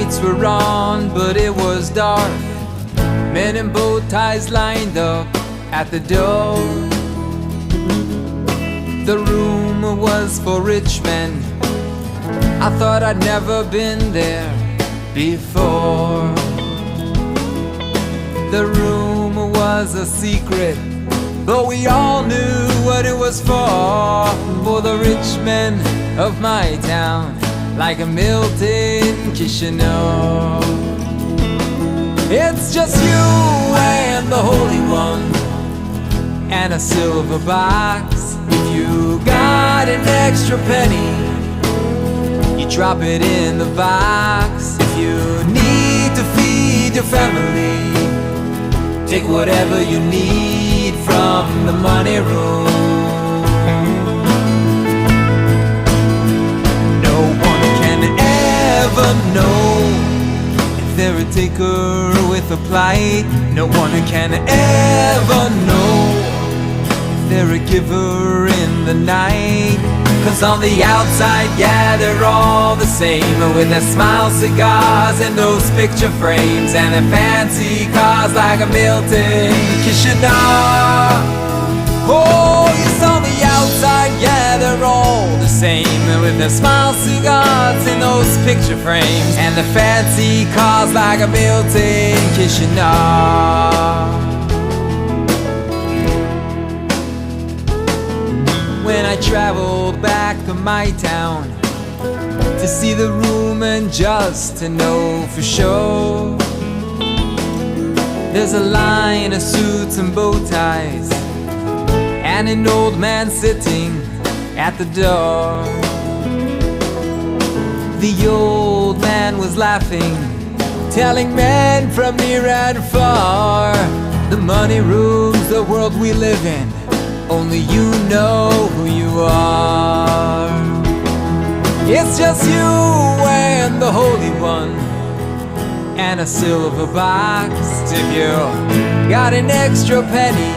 lights were on, but it was dark. Men in bow ties lined up at the door. The room was for rich men. I thought I'd never been there before. The room was a secret, but we all knew what it was for the rich men of my town, like a Milton Kishinev. It's just you and the Holy One, and a silver box. If you got an extra penny, you drop it in the box. If you need to feed your family, take whatever you need from the money room. No one can ever know if they're a taker with a plight. No one can ever know if they're a giver in the night. 'Cause on the outside, yeah, they're all the same, with their smile cigars and those picture frames and their fancy cars like a Milton Kishinev. Oh, yes, on the outside, yeah, they're all the same, with their smile cigars and those picture frames and the fancy cars like a Milton Kishinev. When I traveled back to my town to see the room and just to know for sure, there's a line of suits and bow ties and an old man sitting at the door. The old man was laughing, telling men from near and far, the money rules the world we live in. Only you know who you are. It's just you and the Holy One, and a silver box. If you got an extra penny,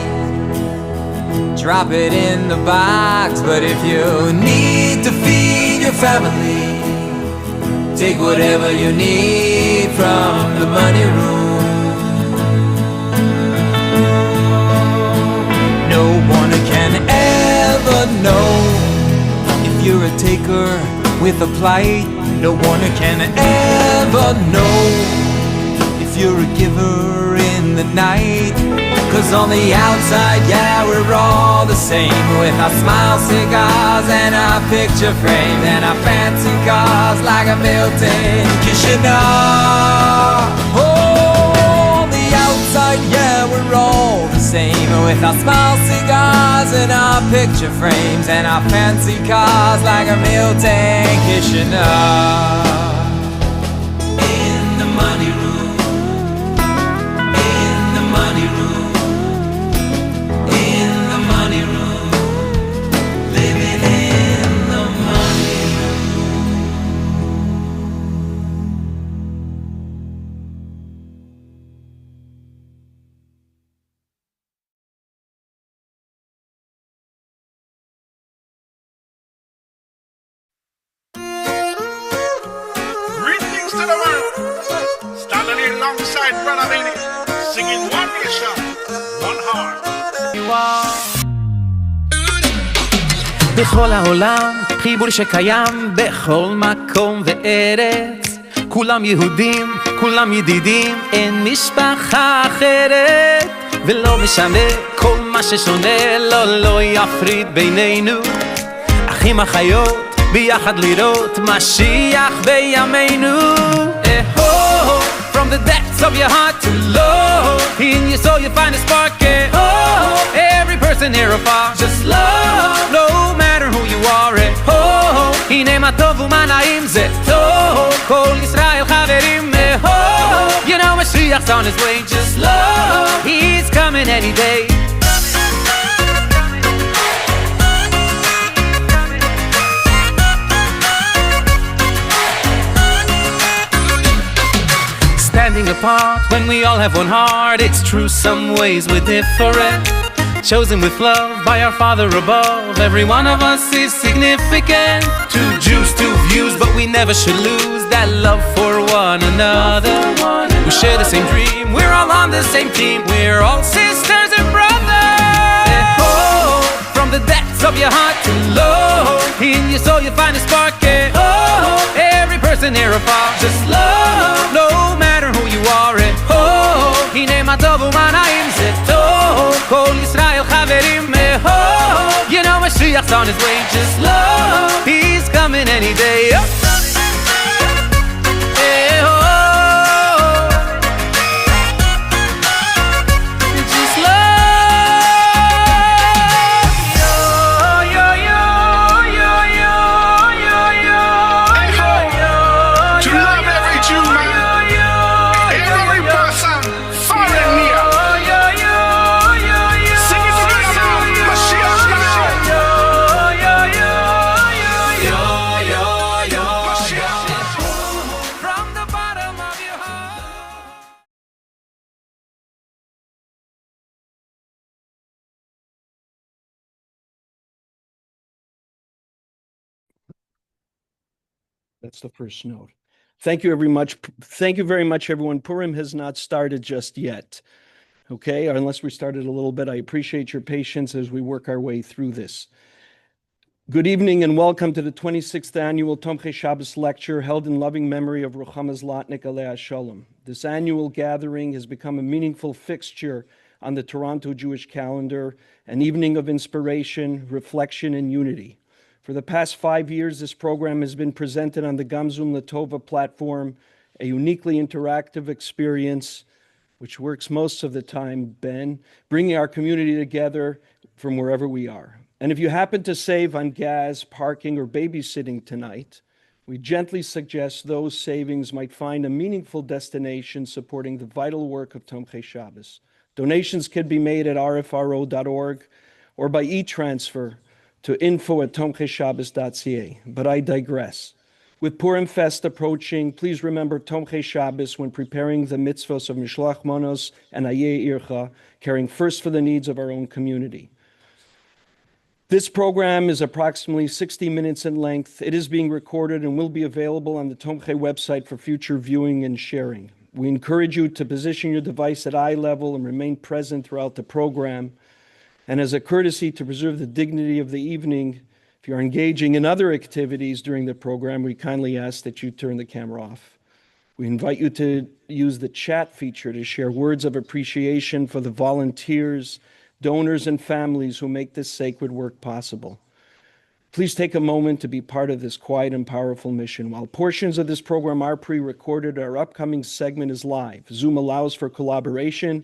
drop it in the box. But if you need to feed your family, take whatever you need from the money room. No one can ever know if you're a taker with a plight. No one can ever know if you're a giver in the night. 'Cause on the outside, yeah, we're all the same, with our smile cigars and our picture frames and our fancy cars like a Milton Kishinev. Oh, on the outside, yeah, we're all the same, with our smile cigars and our picture frames and our fancy cars like a Milton Kishinev. In the money room, in the money room, in the money room, living in the money room. Greetings to the world. Standing here alongside Brother Benny, singing one nation, one heart. בכל העולם, חיבור שקיים בכל מקום וארץ. כולם יהודים, כולם ידידים, אין משפחה אחרת. ולא משנה כל מה ששונה, לא יפריד בינינו. אחים אחיות, ביחד לראות משיח בימינו. From the depths of your heart to love, in your soul you find a spark. Every person near or far, just love, no matter who you are. הנה מה טוב ומה נעים זה טוב, כל ישראל חברים. You know Mashiach's on his way, just love, he's coming any day. Standing apart when we all have one heart. It's true some ways we're different, chosen with love by our Father above. Every one of us is significant. Two Jews, two views, but we never should lose that love for one another. We share the same dream, we're all on the same team. We're all sisters and brothers. Oh, from the depths of your heart to low, in your soul you find a spark. Oh, every person here afar, just love, no matter who you are. Oh, הנה מה טוב ומה נעים זה טוב, כל ישראל חברים. Oh, you know Mashiach's on his way, just love, he's coming any day. That's the first note. Thank you very much. Thank you very much, everyone. Purim has not started just yet. Okay, unless we started a little bit. I appreciate your patience as we work our way through this. Good evening and welcome to the 26th annual TOMCHEI SHABBOS lecture held in loving memory of Ruchama ZLOTNICK Alei Shalom. This annual gathering has become a meaningful fixture on the Toronto Jewish calendar, an evening of inspiration, reflection, and unity. For the past 5 years, this program has been presented on the Gamzum Latova platform, a uniquely interactive experience, which works most of the time, Ben, bringing our community together from wherever we are. And if you happen to save on gas, parking, or babysitting tonight, we gently suggest those savings might find a meaningful destination supporting the vital work of TOMCHEI SHABBOS. Donations can be made at rfro.org or by e-transfer to info@tomcheishabbos.ca, but I digress. With Purim Fest approaching, please remember TOMCHEI SHABBOS when preparing the mitzvos of Mishloach Manos and Ayeh Ircha, caring first for the needs of our own community. This program is approximately 60 minutes in length. It is being recorded and will be available on the TOMCHEI website for future viewing and sharing. We encourage you to position your device at eye level and remain present throughout the program. And as a courtesy to preserve the dignity of the evening, if you're engaging in other activities during the program, we kindly ask that you turn the camera off. We invite you to use the chat feature to share words of appreciation for the volunteers, donors, and families who make this sacred work possible. Please take a moment to be part of this quiet and powerful mission. While portions of this program are pre-recorded, our upcoming segment is live. Zoom allows for collaboration.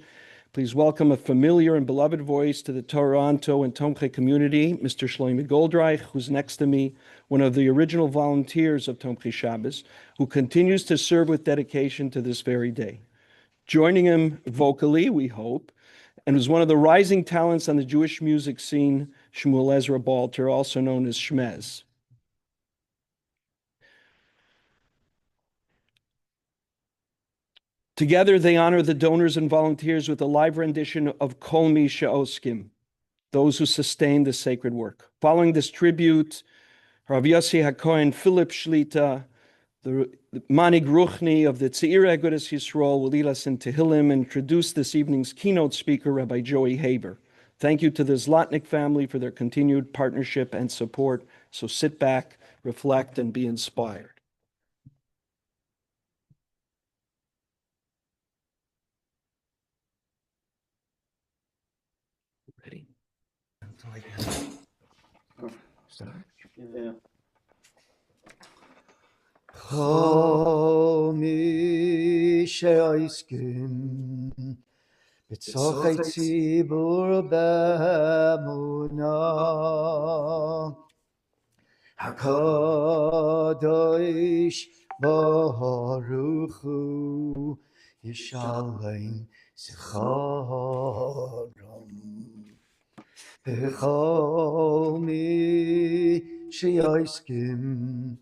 Please welcome a familiar and beloved voice to the Toronto and TOMCHEI community, Mr. Shlomi Goldreich, who's next to me, one of the original volunteers of TOMCHEI SHABBOS, who continues to serve with dedication to this very day. Joining him vocally, we hope, and was one of the rising talents on the Jewish music scene, Shmuel Ezra Balter, also known as Shmez. Together, they honor the donors and volunteers with a live rendition of Kol Mi She'oskim, those who sustain the sacred work. Following this tribute, Rav Yossi HaKohen Philip Shlita, the Manig Ruchni of the Tza'irei Agudas Yisrael, will lead us in TEHILLIM and introduce this evening's keynote speaker, Rabbi Joey Haber. Thank you to the ZLOTNICK family for their continued partnership and support. So sit back, reflect, and be inspired. Ready? Start. Yeah. Kol mi she'oskim b'tzorchei tzibur b'emunah HaKadosh Baruch Hu Yishalem Zicharom B'chol mi she'oskim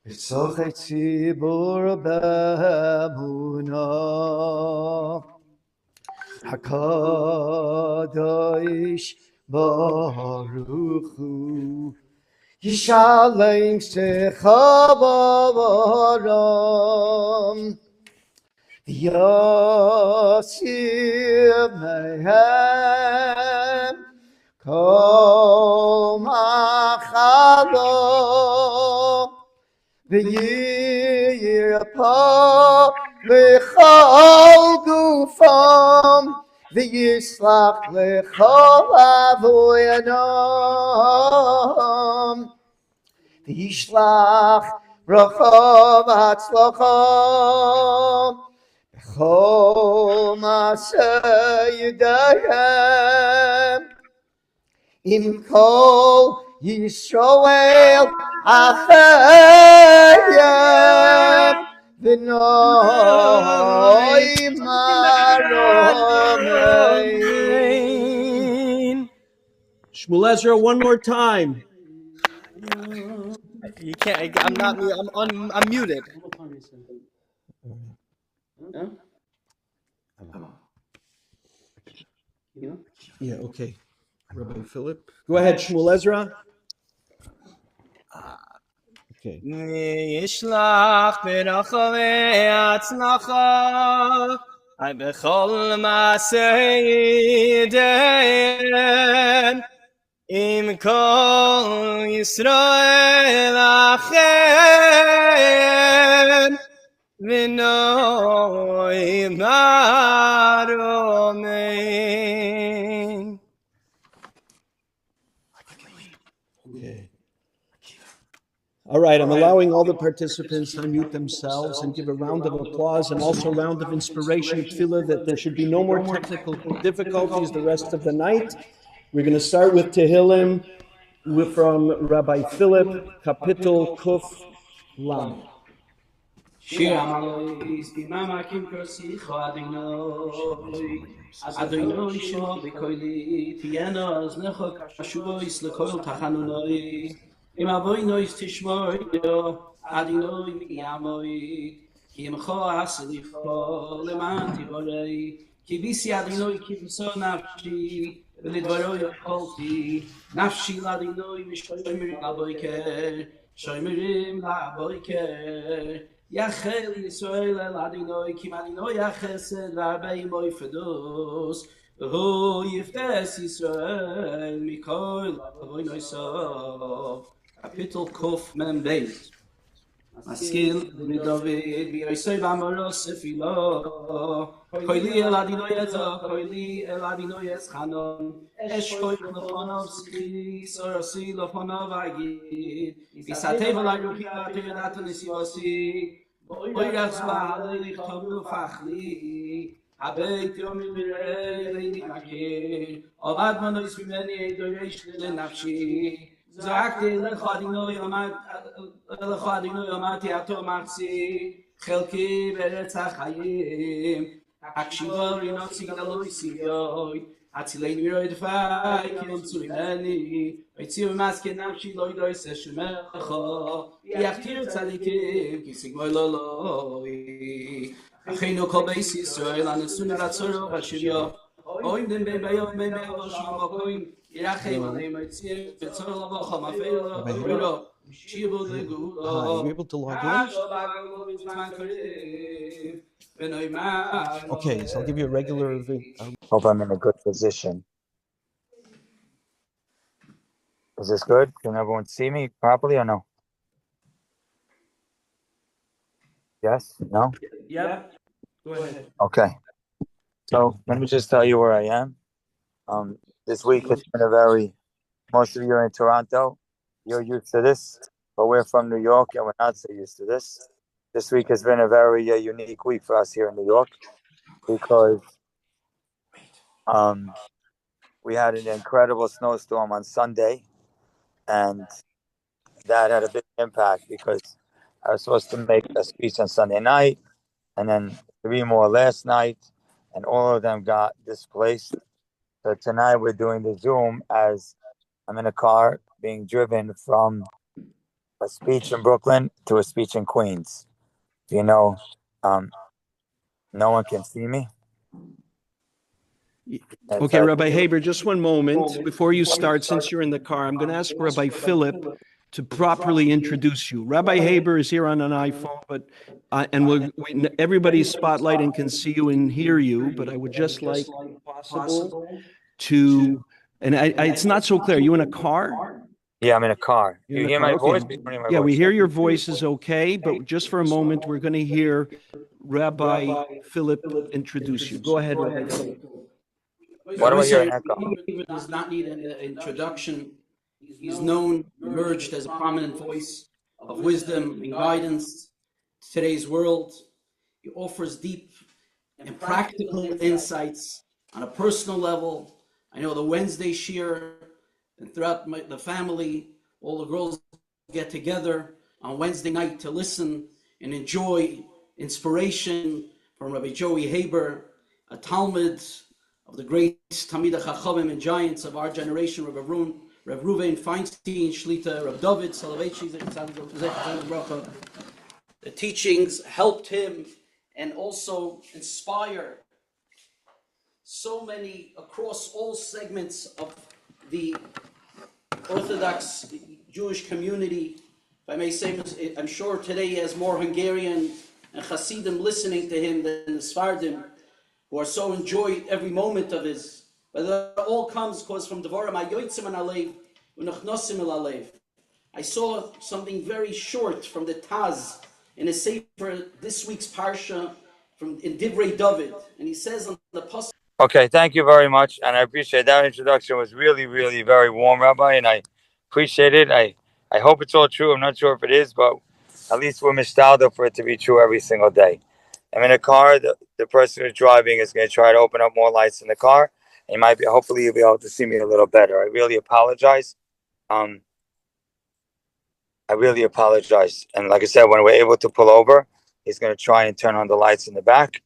b'tzorchei tzibur b'emunah HaKadosh Baruch Hu Yishalem Sechaboram Yosir Mehem Kol Machalo V'yirpa L'chol Gufam V'yislach L'chol Avoyanam V'yishlach Bracha V'atzlacha B'chol Maseh Yedayim Im Kol Yisrael Achayim V'noi Maromein. Shmuel Ezra, one more time. You can't. I'm not. I'm muted. Yeah, okay. Rabbi Philip. Go ahead, Shmuel Ezra. Okay. Yishlach beracha ve'atzlacha ay bechol maseh yedayim im kol Yisrael achem v'noi maromein. Okay. All right, I'm allowing all the participants to unmute themselves and give a round of applause and also a round of inspiration, tefillah, that there should be no more technical difficulties the rest of the night. We're going to start with TEHILLIM from Rabbi Philip, Kapitel Kuf Lam. Shir Amalois Bimama Kim Korsicho Adonai Adonai Shema B'Koili Tiyena Oznecho Kashuvois L'Koil Tachanunoi Im Avoinois Tishmoyo Adonai Miyamoi Ki Imcho Aslicho Leman Tivorei Ki Visi Adonai Ki Viso Nafshi V'Lidvaro Yokolti Nafshi L'Adonai V'Shoymerim L'Aboiker Shoymerim L'Aboiker Yachel Yisrael El Adonai Kim Adonai Yachesed V'Arbei Moifedos V'hu Yiftes Yisrael Mikol Avoy Noisav Kapitel Kuf Mem Beis Maskil David V'Yosei V'Amoros Sefilo Koili El Adonai Ezra Koili El Adonai Ezchanon Esh Koil L'Fonov Zchi Sorosi L'Fonov Agid V'Satei V'Lai Ruchi V'Atei V'Dato Nesivosi Oy Razva Lichtovu Fachli Habeit Yomi Mirei Leini Makir Avad Manois V'Meni Eidoreish L'Nafshi Zrakti L'Chadinoi Amati Ato Marzi Chelki Beretz HaChayim Akshivo Rino Tzigdaloi Sigyoi Atzilei Miroi Dfai Kilom Tzurimeni Oitziu Maske Nafshi Loi Doi Seshumecho Yachtir Tzadikim Kisigmoi Loloi Achinu Kol Beis Yisrael Anesun Ratzoro Vashivyo Oim Den Ben Bayom Ben Bayom Shamakoim Yirachem Aleim Oitzir Betzor Lavocha Mafeiro Oiro Shibu Legulo Are you able to log in? Okay, so I'll give you a regular. Hope I'm in a good position. Is this good? Can everyone see me properly or no? Yes? No? Yeah. Go ahead. Okay. So let me just tell you where I am. This week has been most of you are in Toronto. You're used to this, but we're from New York and we're not so used to this. This week has been a very unique week for us here in New York because we had an incredible snowstorm on Sunday, and that had a big impact because I was supposed to make a speech on Sunday night and then 3 more last night, and all of them got displaced. So tonight we're doing the Zoom as I'm in a car being driven from a speech in Brooklyn to a speech in Queens. No one can see me. Okay, Rabbi Haber, just one moment. Before you start, since you're in the car, I'm going to ask Rabbi Philip to properly introduce you. Rabbi Haber is here on an iPhone, but everybody's spotlight can see you and hear you, but I would just like, if possible, to, and it's not so clear. Are you in a car? Yeah, I'm in a car. You hear my voice? Yeah, we hear your voice is okay, but just for a moment, we're going to hear Rabbi Philip introduce you. Go ahead, Rabbi Philip. What do I hear an echo? He does not need an introduction. He's known, emerged as a prominent voice of wisdom and guidance to today's world. He offers deep and practical insights on a personal level. I know the Wednesday shir and throughout the family, all the girls get together on Wednesday night to listen and enjoy inspiration from Rabbi Joey Haber, a Talmud of the great Talmidei Chachamim and giants of our generation, Rabbi Reuven Feinstein, Shlita, Rabbi David Soloveitchik. The teachings helped him and also inspire so many across all segments of the Orthodox Jewish community. If I may say, I'm sure today he has more Hungarian and Hasidim listening to him than the Sfardim, who are so enjoyed every moment of his. But that all comes because from Devarim Hayotzim an Alev u'Nochnosim el Alev. I saw something very short from the Taz in a sefer this week's parsha in Divrei David, and he says on the pasuk. Okay, thank you very much, and I appreciate that introduction. Was really, really very warm, Rabbi, and I appreciate it. I hope it's all true. I'm not sure if it is, but at least we're mistaldo for it to be true every single day. I'm in a car. The person who's driving is going to try to open up more lights in the car. And hopefully you'll be able to see me a little better. I really apologize. I really apologize. And like I said, when we're able to pull over, he's going to try and turn on the lights in the back,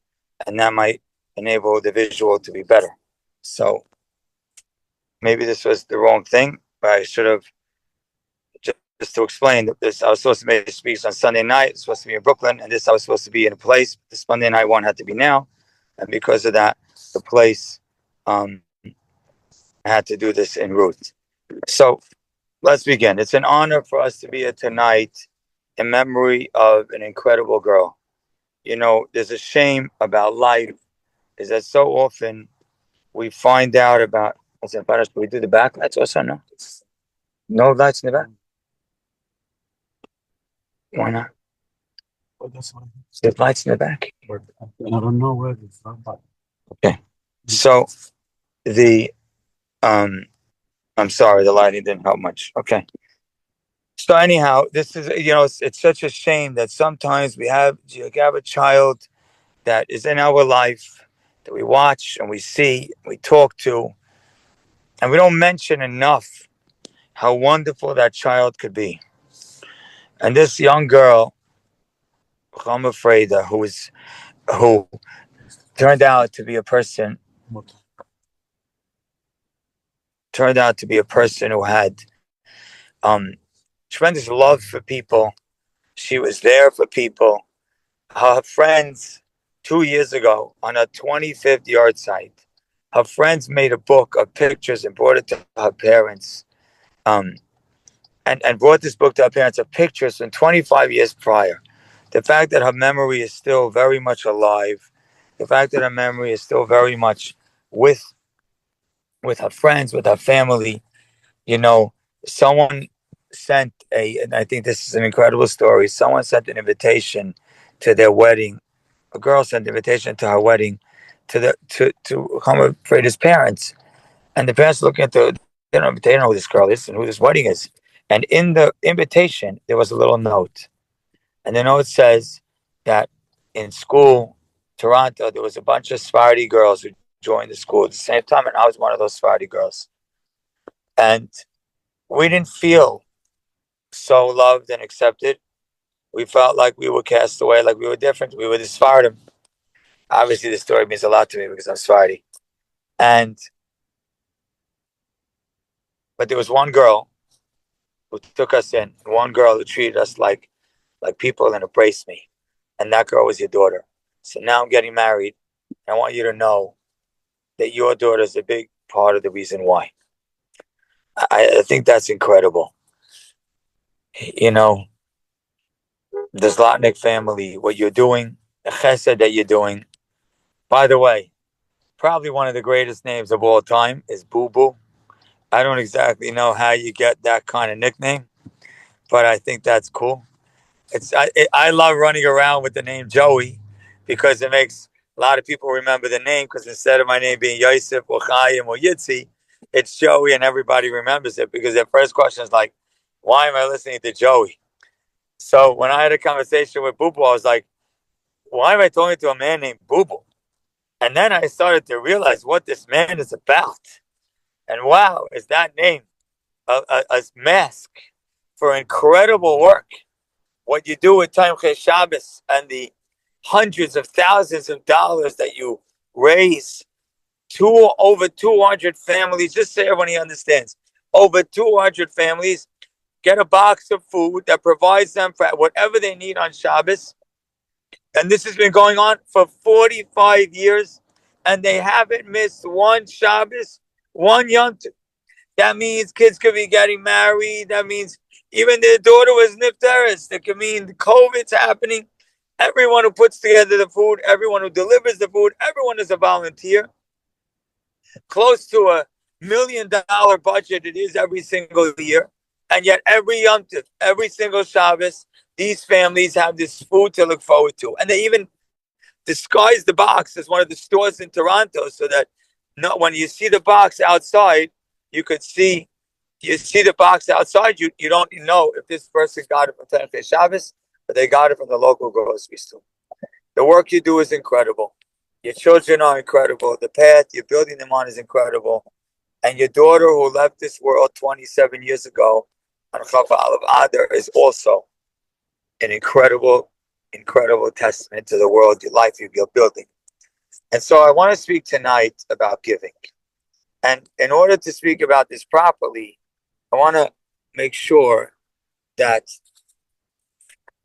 and that might enable the visual to be better. So maybe this was the wrong thing, but I should have, just to explain this, I was supposed to make a speech on Sunday night. It's supposed to be in Brooklyn, and this I was supposed to be in a place. This Monday night one had to be now, and because of that, the place I had to do this en route. So let's begin. It's an honor for us to be here tonight in memory of an incredible girl. You know, there's a shame about life is that so often we find out about. Do we do the back lights also? No, no lights in the back. Why not? There's lights in the back. I don't know where it's from. Okay, so the I'm sorry, the lighting didn't help much. Okay. So anyhow, this is, it's such a shame that sometimes you have a child that is in our life that we watch and we see, we talk to, and we don't mention enough how wonderful that child could be. And this young girl, Chama Freda, who turned out to be a person who had tremendous love for people. She was there for people. Her friends, 2 years ago, on her 25th yard site, her friends made a book of pictures and brought it to her parents. And brought this book to her parents of pictures from 25 years prior. The fact that her memory is still very much alive, the fact that her memory is still very much with her friends, with her family. Someone sent and I think this is an incredible story. Someone sent an invitation to their wedding. A girl sent an invitation to her wedding to Chama Freda's parents. And the parents looking at they don't know who this girl is and who this wedding is. And in the invitation, there was a little note. And the note says that in school, Toronto, there was a bunch of Sephardi girls who joined the school at the same time. And I was one of those Sephardi girls. And we didn't feel so loved and accepted. We felt like we were cast away, like we were different. We were the Sephardim. Obviously, the story means a lot to me because I'm Sephardi. But there was one girl who took us in, one girl who treated us like people and embraced me. And that girl was your daughter. So now I'm getting married. And I want you to know that your daughter is a big part of the reason why. I think that's incredible. You know, the ZLOTNICK family, what you're doing, the chesed that you're doing. By the way, probably one of the greatest names of all time is Boo Boo. I don't exactly know how you get that kind of nickname, but I think that's cool. I love running around with the name Joey because it makes a lot of people remember the name, because instead of my name being Yosef or Chaim or Yitzi, it's Joey, and everybody remembers it because their first question is like, why am I listening to Joey? So when I had a conversation with Boo Boo, I was like, why am I talking to a man named Boo Boo? And then I started to realize what this man is about. And wow, is that name a mask for incredible work? What you do with TOMCHEI Shabbos and the hundreds of thousands of dollars that you raise, over 200 families, just so everyone understands, over 200 families get a box of food that provides them for whatever they need on Shabbos. And this has been going on for 45 years, and they haven't missed one Shabbos, one Yom Tov. That means kids could be getting married. That means even their daughter was nifteris. That could mean COVID's happening. Everyone who puts together the food, everyone who delivers the food, everyone is a volunteer. Close to $1 million budget it is every single year. And yet every Yom Tov, every single Shabbos, these families have this food to look forward to. And they even disguise the box as one of the stores in Toronto so that when you see the box outside, you see the box outside, you don't know if this person got it from TOMCHEI Shabbos or they got it from the local grocery store. The work you do is incredible. Your children are incredible. The path you're building them on is incredible. And your daughter, who left this world 27 years ago on Chava Alav Adar, is also an incredible, incredible testament to the world, your life you're building. And so I want to speak tonight about giving. And in order to speak about this properly, I want to make sure that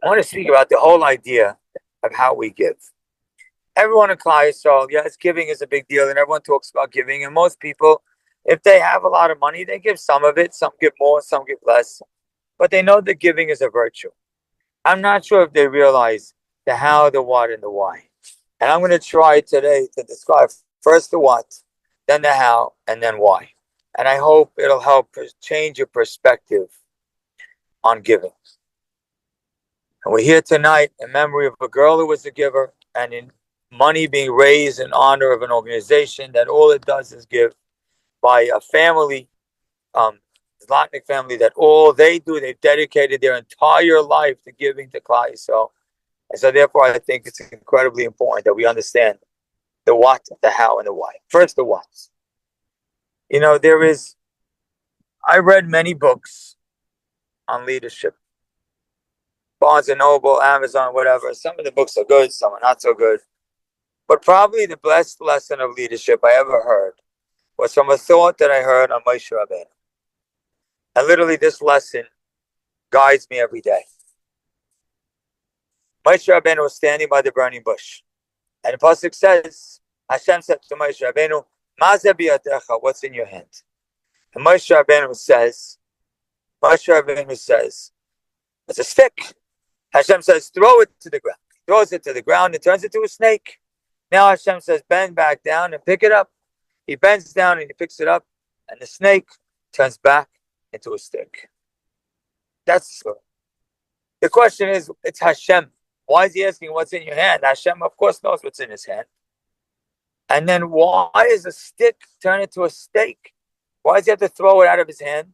I want to speak about the whole idea of how we give. Everyone in Klal Yisrael, yes, giving is a big deal, and everyone talks about giving. And most people, if they have a lot of money, they give some of it. Some give more, some give less. But they know that giving is a virtue. I'm not sure if they realize the how, the what, and the why. And I'm going to try today to describe first the what, then the how, and then why. And I hope it'll help change your perspective on giving. And we're here tonight in memory of a girl who was a giver, and in money being raised in honor of an organization that all it does is give, by a family, ZLOTNICK family, that all they do, they've dedicated their entire life to giving to Klal Yisrael. And so therefore, I think it's incredibly important that we understand the what, the how, and the why. First, the what. You know, I read many books on leadership. Barnes & Noble, Amazon, whatever. Some of the books are good, some are not so good. But probably the best lesson of leadership I ever heard was from a thought that I heard on Moshe Rabbeinu. And literally this lesson guides me every day. Moshe Rabbeinu was standing by the burning bush. And the pasuk says, Hashem said to Moshe Rabbeinu, "Mazeh biyadecha," what's in your hand? And Moshe Rabbeinu says, it's a stick. Hashem says, throw it to the ground. He throws it to the ground, it turns into a snake. Now Hashem says, bend back down and pick it up. He bends down and he picks it up, and the snake turns back into a stick. That's the story. The question is, it's Hashem. Why is he asking what's in your hand? Hashem, of course, knows what's in his hand. And then why is a stick turn into a snake? Why does he have to throw it out of his hand?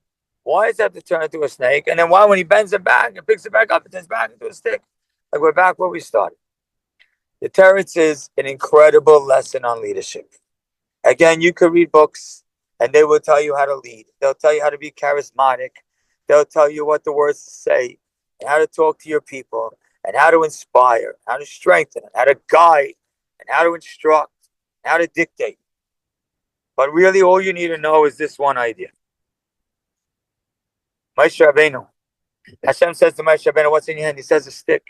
Why does it have to turn into a snake? And then why, when he bends it back and picks it back up, it turns back into a stick? Like we're back where we started. The Teretz is an incredible lesson on leadership. Again, you could read books and they will tell you how to lead. They'll tell you how to be charismatic. They'll tell you what the words to say and how to talk to your people and how to inspire, how to strengthen, how to guide, and how to instruct, and how to dictate. But really all you need to know is this one idea. Moshe Rabbeinu. Hashem says to Moshe Rabbeinu, what's in your hand? He says a stick.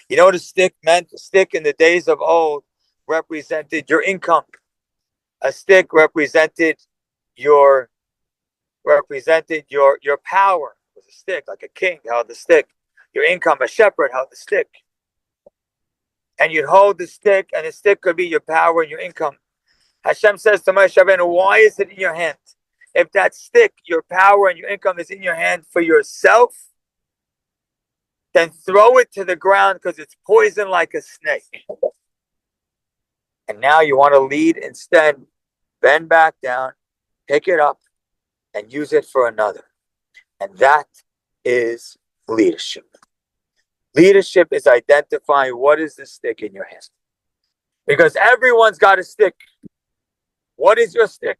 You know what a stick meant? A stick in the days of old represented your income. A stick represented your power. It was a stick, like a king held the stick. Your income, a shepherd held the stick. And you'd hold the stick, and the stick could be your power and your income. Hashem says to Moshe Rabbeinu, why is it in your hand? If that stick, your power and your income is in your hand for yourself, then throw it to the ground because it's poison like a snake. And now you want to lead instead, bend back down, pick it up, and use it for another. And that is leadership. Leadership is identifying what is the stick in your hand. Because everyone's got a stick. What is your stick?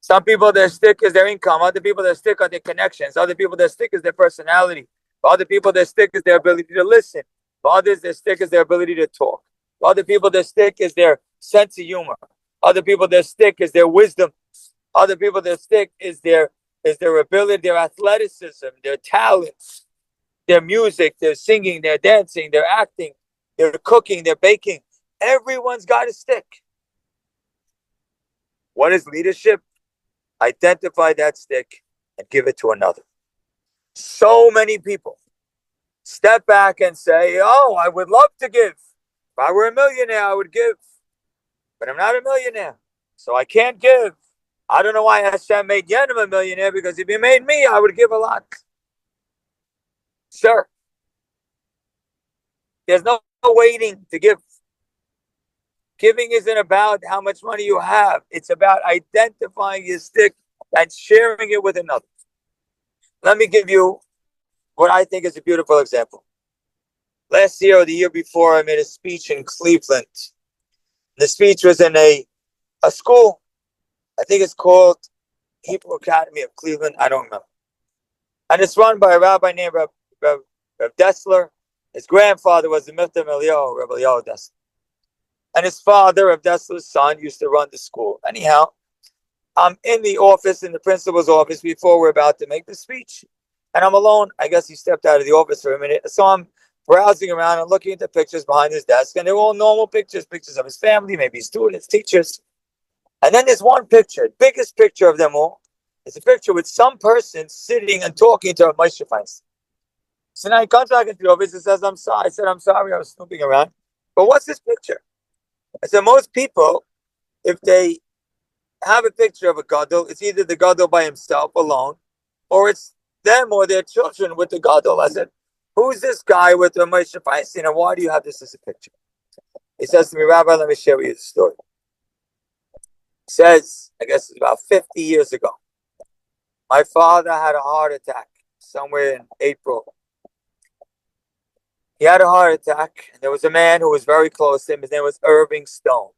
Some people, their stick is their income. Other people, their stick are their connections. Other people, their stick is their personality. For other people, their stick is their ability to listen. For others, their stick is their ability to talk. For other people, their stick is their sense of humor. Other people, their stick is their wisdom. Other people, their stick is their ability, their athleticism, their talents, their music, their singing, their dancing, their acting, their cooking, their baking. Everyone's got a stick. What is leadership? Identify that stick and give it to another. So many people step back and say, oh, I would love to give. If I were a millionaire, I would give. But I'm not a millionaire, so I can't give. I don't know why Hashem made Yenim a millionaire, because if he made me, I would give a lot. Sir, there's no waiting to give. Giving isn't about how much money you have. It's about identifying your stick and sharing it with another. Let me give you what I think is a beautiful example. Last year or the year before, I made a speech in Cleveland. The speech was in a school. I think it's called Hebrew Academy of Cleveland. I don't remember. And it's run by a rabbi named Rabbi Dessler. His grandfather was the Mifta Elio, Rabbi Elio Dessler. And his father, Rabbi Dessler's son, used to run the school. Anyhow, I'm in the office, in the principal's office, before we're about to make the speech. And I'm alone. I guess he stepped out of the office for a minute. So I'm browsing around and looking at the pictures behind his desk. And they're all normal pictures of his family, maybe students, teachers. And then there's one picture, biggest picture of them all. It's a picture with some person sitting and talking to Moshe Feinstein. So now he comes back into the office and says, I'm sorry. I said, I'm sorry, I was snooping around. But what's this picture? I said, most people, if they have a picture of a gadol, it's either the gadol by himself alone, or it's them or their children with the gadol. I said, who's this guy with the Moshe Feinstein, and why do you have this as a picture? He says to me, Rabbi, let me share with you the story. He says, I guess it's about 50 years ago, my father had a heart attack somewhere in April. He had a heart attack, and there was a man who was very close to him. His name was Irving Stone.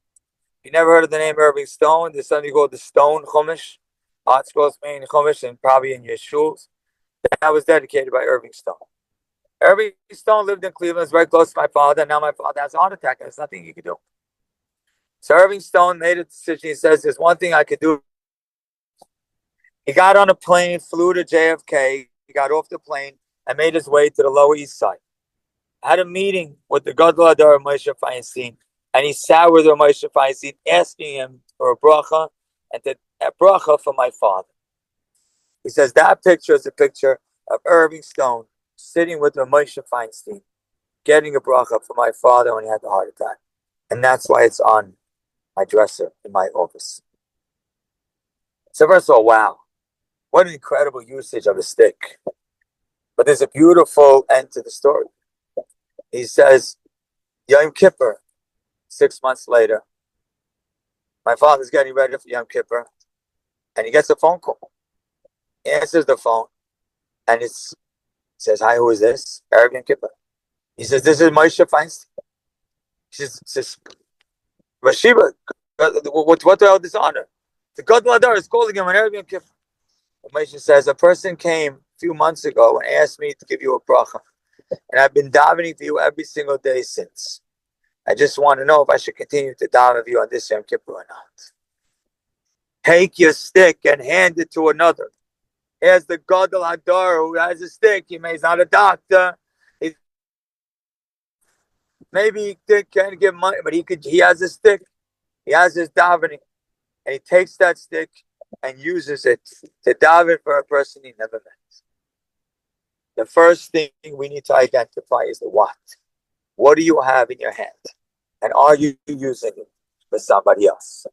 If you never heard of the name Irving Stone, there's something called the Stone Chumash. Art scrolls main Chumash, and probably in your shuls. That was dedicated by Irving Stone. Irving Stone lived in Cleveland, was very close to my father, and now my father has a heart attack, and there's nothing he could do. So Irving Stone made a decision. He says, there's one thing I could do. He got on a plane, flew to JFK, he got off the plane, and made his way to the Lower East Side. Had a meeting with the Gadol Hador Moshe Feinstein, and he sat with Moshe Feinstein, asking him for a bracha, and a bracha for my father. He says that picture is a picture of Irving Stone sitting with Moshe Feinstein, getting a bracha for my father when he had the heart attack. And that's why it's on my dresser in my office. So first of all, wow, what an incredible usage of a stick. But there's a beautiful end to the story. He says, Yom Kippur, 6 months later, my father's getting ready for Yom Kippur, and he gets a phone call. He answers the phone, and it says, hi, who is this? Erev Yom Kippur. He says, this is Moshe Feinstein. He says, Rashiba, what the hell is this honor? The Gadol Hador is calling him on Erev Yom Kippur. Moshe says, a person came a few months ago and asked me to give you a bracha. And I've been davening for you every single day since. I just want to know if I should continue to daven for you on this Yom Kippur or not. Take your stick and hand it to another. Here's the Gadol Hador who has a stick. He's not a doctor. Maybe he can't give money, but he has a stick. He has his davening. and he takes that stick and uses it to daven for a person he never met. The first thing we need to identify is the what. What do you have in your hand? And are you using it for somebody else?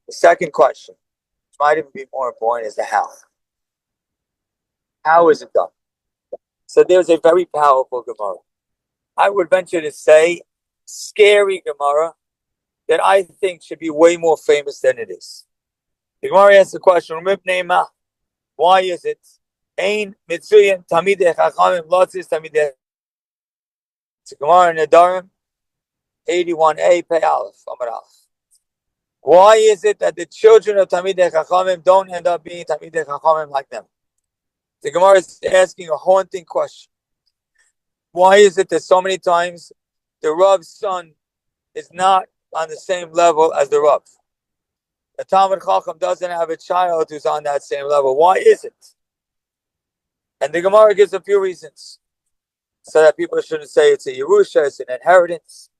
The second question, which might even be more important, is the how. How is it done? So there's a very powerful Gemara. I would venture to say, scary Gemara that I think should be way more famous than it is. The Gemara asks the question, why is it? Ein mitzuyin tamidei chachamim lotzis tamidei. It's a Gemara in Nedarim, 81a, Pei Aleph, Amar Aleph. Why is it that the children of Tamidei Chachamim don't end up being Tamidei Chachamim like them? The Gemara is asking a haunting question. Why is it that so many times the Rav's son is not on the same level as the Rav? The Talmid Chacham doesn't have a child who's on that same level. Why is it? And the Gemara gives a few reasons. So that people shouldn't say it's a Yerusha, it's an inheritance,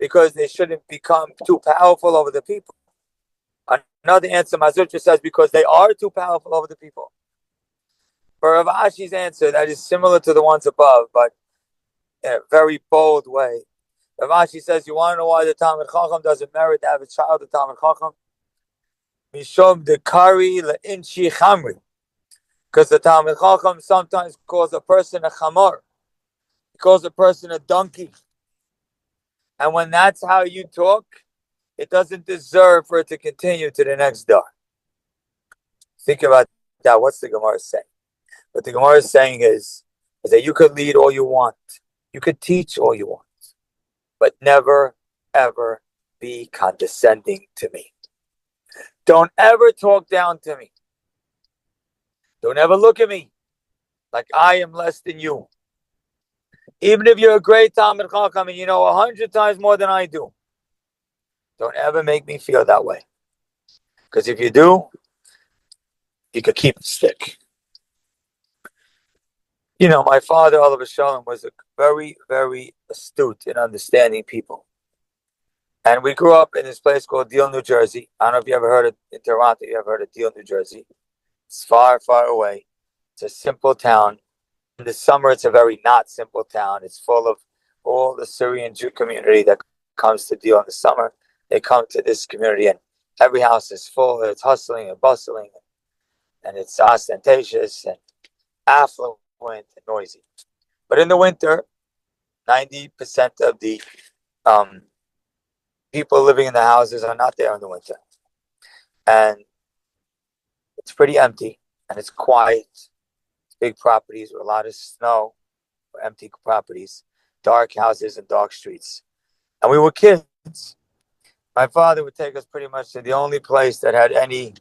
because they shouldn't become too powerful over the people. Another answer, Mazurcha says, because they are too powerful over the people. For Rav Ashi's answer, that is similar to the ones above, but in a very bold way. Rav Ashi says, you want to know why the Talmid Chacham doesn't merit to have a child, the Talmid Chacham? Mishom dekari le'inchi chamri. Because the Talmid Chacham sometimes calls a person a chamor. He calls a person a donkey. And when that's how you talk, it doesn't deserve for it to continue to the next door. Think about that. What's the Gemara saying? What the Gemara is saying is that you could lead all you want. You could teach all you want. But never, ever be condescending to me. Don't ever talk down to me. Don't ever look at me like I am less than you. Even if you're a great Talmid Chacham and you know 100 times more than I do, don't ever make me feel that way. Because if you do, you could keep the stick. You know, my father, Oliver Shalom, was a very, very astute in understanding people. And we grew up in this place called Deal, New Jersey. I don't know if you ever heard of, in Toronto, you ever heard of Deal, New Jersey. It's far, far away. It's a simple town. In the summer, it's a very not simple town. It's full of all the Syrian Jew community that comes to Deal in the summer. They come to this community, and every house is full. It's hustling and bustling, and it's ostentatious and affluent and noisy. But in the winter, 90% of the people living in the houses are not there in the winter. And it's pretty empty, and it's quiet. Big properties with a lot of snow, or empty properties, dark houses and dark streets. And we were kids. My father would take us pretty much to the only place that had any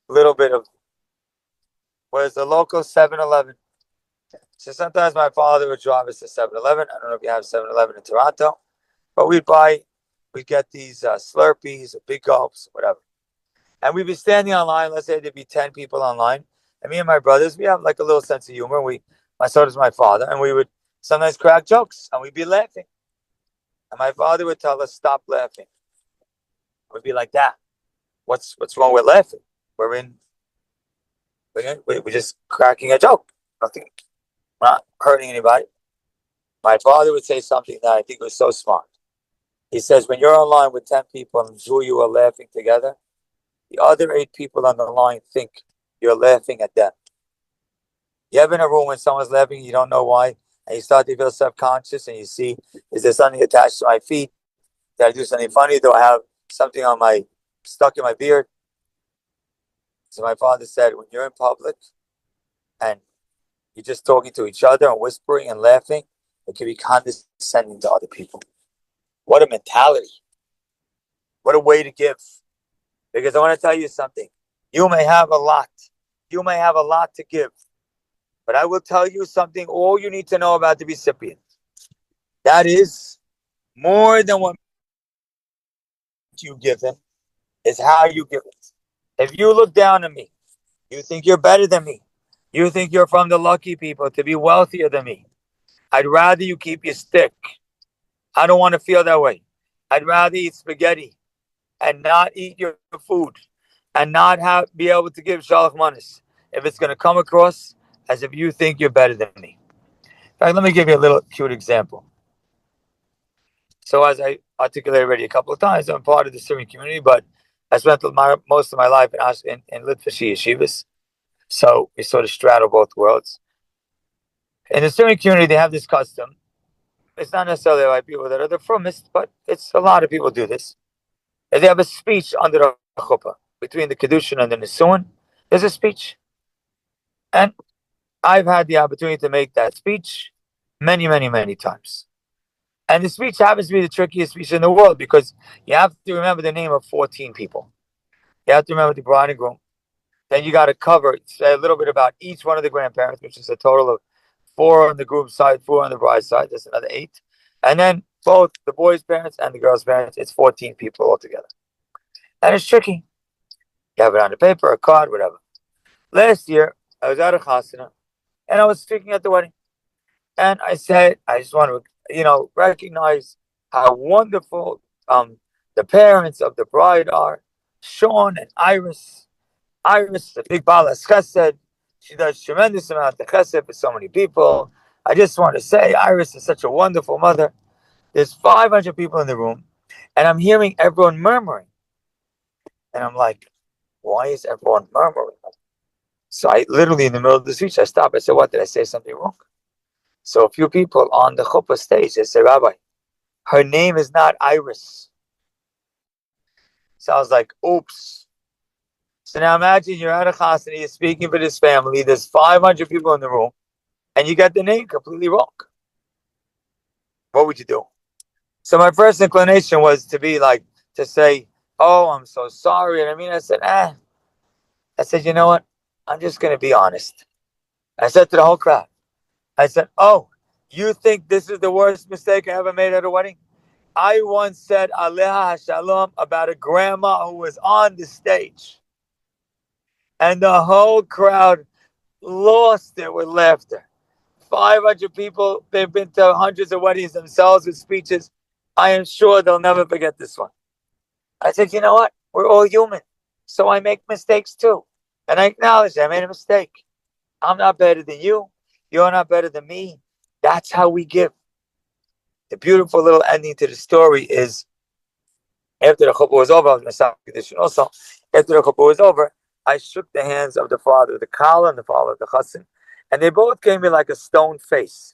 little bit of, was the local 7-Eleven. So sometimes my father would drive us to 7-Eleven. I don't know if you have 7-Eleven in Toronto, but we'd get these Slurpees or Big Gulps, whatever. And we'd be standing online. Let's say there'd be 10 people online. And me and my brothers, we have like a little sense of humor. So does my father, and we would sometimes crack jokes, and we'd be laughing. And my father would tell us, "Stop laughing." We'd be like, "That, what's wrong with laughing? We're just cracking a joke. Nothing, we're not hurting anybody." My father would say something that I think was so smart. He says, "When you're online with 10 people and two of you are laughing together, the other 8 people on the line think you're laughing at them." You ever in a room when someone's laughing, you don't know why, and you start to feel subconscious, and you see, is there something attached to my feet? Did I do something funny? Do I have something stuck in my beard? So my father said, when you're in public and you're just talking to each other and whispering and laughing, it can be condescending to other people. What a mentality. What a way to give. Because I want to tell you something. You may have a lot. You may have a lot to give. But I will tell you something all you need to know about the recipient. That is, more than what you give him, is how you give it. If you look down at me, you think you're better than me. You think you're from the lucky people to be wealthier than me. I'd rather you keep your stick. I don't want to feel that way. I'd rather eat spaghetti and not eat your food and not be able to give shalach manis if it's going to come across as if you think you're better than me. In fact, let me give you a little cute example. So as I articulated already a couple of times, I'm part of the Syrian community, but I spent most of my life in Litvish yeshivas. So we sort of straddle both worlds. In the Syrian community, they have this custom. It's not necessarily like people that are the frumest, but it's a lot of people do this. They have a speech under the chuppah between the kedushin and the nisuin. There's a speech, and I've had the opportunity to make that speech many, many, many times. And the speech happens to be the trickiest speech in the world because you have to remember the name of 14 people. You have to remember the bride and groom. Then you got to cover a little bit about each one of the grandparents, which is a total of 4 on the groom's side, 4 on the bride's side. That's another 8. And then both the boy's parents and the girl's parents, it's 14 people altogether. And it's tricky. You have it on the paper, a card, whatever. Last year, I was at a chasana, and I was speaking at the wedding. And I said, I just want to, recognize how wonderful the parents of the bride are, Sean and Iris. Iris, the big balas chesed. She does tremendous amount of chesed for so many people. I just want to say, Iris is such a wonderful mother. There's 500 people in the room, and I'm hearing everyone murmuring. And I'm like, why is everyone murmuring? So I literally, in the middle of the speech, I stopped. I said, what, did I say something wrong? So a few people on the chuppah stage, they say, Rabbi, her name is not Iris. So I was like, oops. So now imagine you're at a chasana, you're speaking for this family, there's 500 people in the room, and you got the name completely wrong. What would you do? So my first inclination was to say, oh, I'm so sorry. And I said, I said, you know what? I'm just going to be honest. I said to the whole crowd, I said, oh, you think this is the worst mistake I ever made at a wedding? I once said Aleha Shalom about a grandma who was on the stage. And the whole crowd lost it with laughter. 500 people, they've been to hundreds of weddings themselves with speeches. I am sure they'll never forget this one. I said, you know what? We're all human. So I make mistakes too. And I acknowledge I made a mistake. I'm not better than you. You're not better than me. That's how we give. The beautiful little ending to the story is, after the chuppah was over, I was Masach Kedushin also. After the chuppah was over, I shook the hands of the father of the kala and the father of the chassan, and they both gave me like a stone face.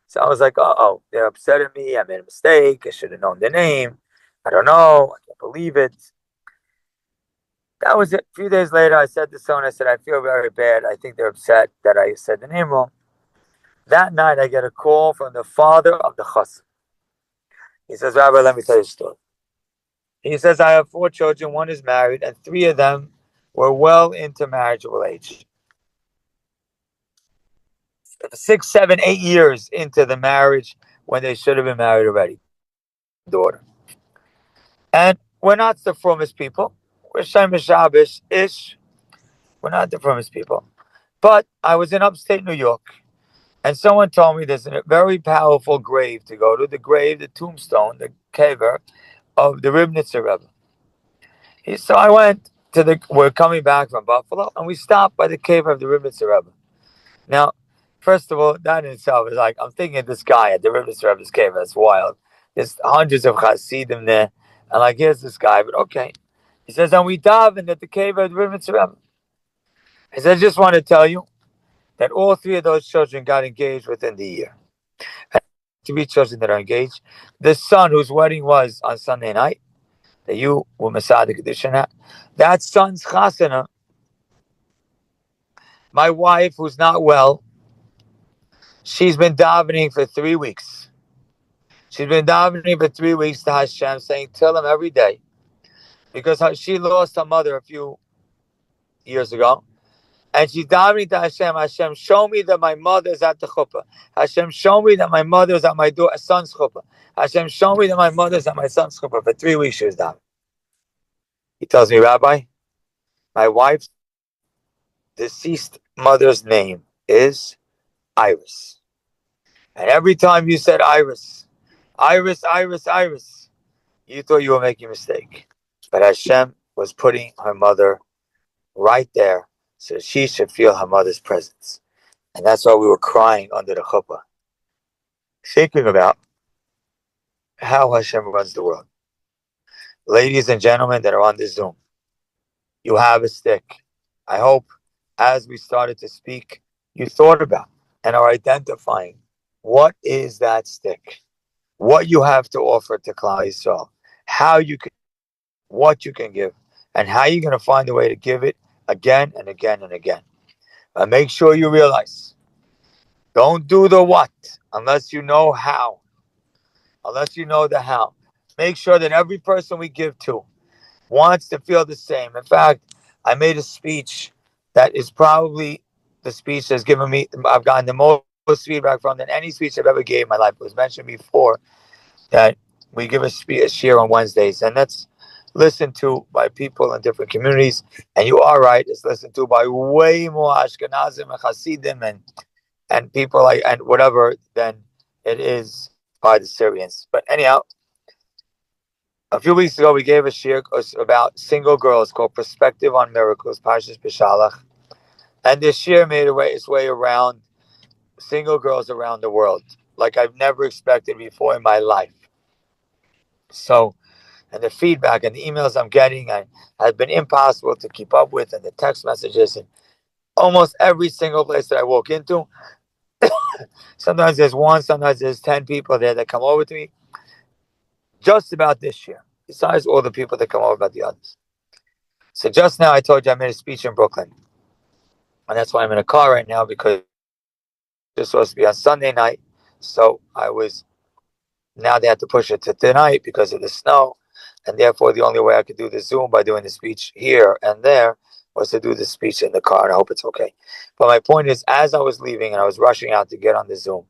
So I was like, uh-oh, they're upset at me. I made a mistake. I should have known their name. I don't know. I can't believe it. That was it. A few days later, I said to someone, I said, I feel very bad. I think they're upset that I said the name wrong. That night, I get a call from the father of the chassan. He says, Rabbi, let me tell you a story. He says, I have 4 children. 1 is married, and 3 of them were well into marriageable age. 6, 7, 8 years into the marriage when they should have been married already. Daughter. And we're not the frumest people. We're TOMCHEI SHABBOS-ish. We're not the frumest people. But I was in upstate New York, and someone told me there's a very powerful grave to go to, the grave, the tombstone, the kever of the TZADI. So I went to we're coming back from Buffalo, and we stopped by the kever of the TZADI. Now, first of all, that in itself is like, I'm thinking of this guy at the TZADI's kever. That's wild. There's hundreds of Hasidim there, and like, here's this guy, but okay. He says, and we daven at the kever of the TZADI. He says, I just want to tell you that all 3 of those children got engaged within the year. And 3 children that are engaged. The son whose wedding was on Sunday night, that you were Masad Kedushin at, that son's chasana, my wife, who's not well, she's been davening for 3 weeks. She's been davening for 3 weeks to Hashem, saying, tell him every day. Because she lost her mother a few years ago. And she's davening to Hashem, Hashem, show me that my mother is at the chuppah. Hashem, show me that my mother is at my son's chuppah. Hashem, show me that my mother is at my son's chuppah. For 3 weeks she was davening. He tells me, Rabbi, my wife's deceased mother's name is Iris. And every time you said Iris, Iris, Iris, Iris, you thought you were making a mistake. But Hashem was putting her mother right there so she should feel her mother's presence. And that's why we were crying under the chuppah, thinking about how Hashem runs the world. Ladies and gentlemen that are on this Zoom, you have a stick. I hope as we started to speak, you thought about and are identifying what is that stick, what you have to offer to Klal Yisrael, how you can, what you can give, and how you're going to find a way to give it again and again and again. But make sure you realize, don't do the what unless you know how. Unless you know the how. Make sure that every person we give to wants to feel the same. In fact, I made a speech that is probably the speech that's given me, I've gotten the most feedback from than any speech I've ever gave in my life. It was mentioned before that we give a shir on Wednesdays, and that's listened to by people in different communities. And you are right, it's listened to by way more Ashkenazim and Hasidim and people like and whatever than it is by the Syrians. But anyhow, a few weeks ago we gave a shir about single girls called Perspective on Miracles, Parshas B'Shalach, and this shir made its way around single girls around the world like I've never expected before in my life. So, and the feedback and the emails I'm getting have been impossible to keep up with, and the text messages, and almost every single place that I walk into, sometimes there's one, sometimes there's 10 people there that come over to me just about this year, besides all the people that come over about the others. So just now I told you I made a speech in Brooklyn, and that's why I'm in a car right now, because this was supposed to be on Sunday night, so now they had to push it to tonight because of the snow, and therefore the only way I could do the Zoom by doing the speech here and there was to do the speech in the car, and I hope it's okay. But my point is, as I was leaving and I was rushing out to get on the Zoom,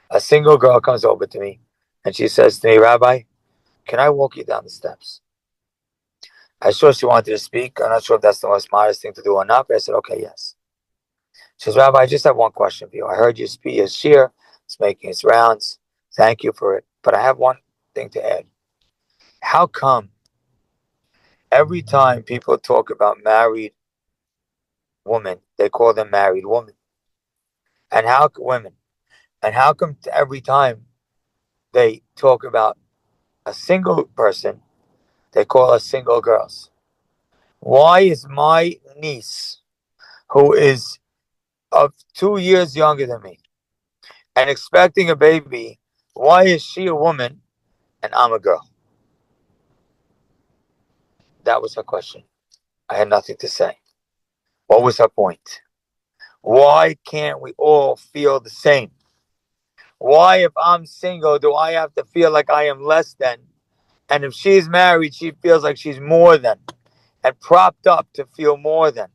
a single girl comes over to me and she says to me, "Rabbi, can I walk you down the steps?" I saw she wanted to speak. I'm not sure if that's the most modest thing to do or not, but I said, okay, yes. She says, "Rabbi, I just have one question for you. I heard you speak a shir. It's making its rounds. Thank you for it. But I have one thing to add. How come every time people talk about married women, they call them married women? And how come every time they talk about a single person, they call us single girls? Why is my niece, who is of 2 years younger than me and expecting a baby, why is she a woman and I'm a girl?" That was her question. I had nothing to say. What was her point? Why can't we all feel the same? Why, if I'm single, do I have to feel like I am less than? And if she's married, she feels like she's more than, and propped up to feel more than.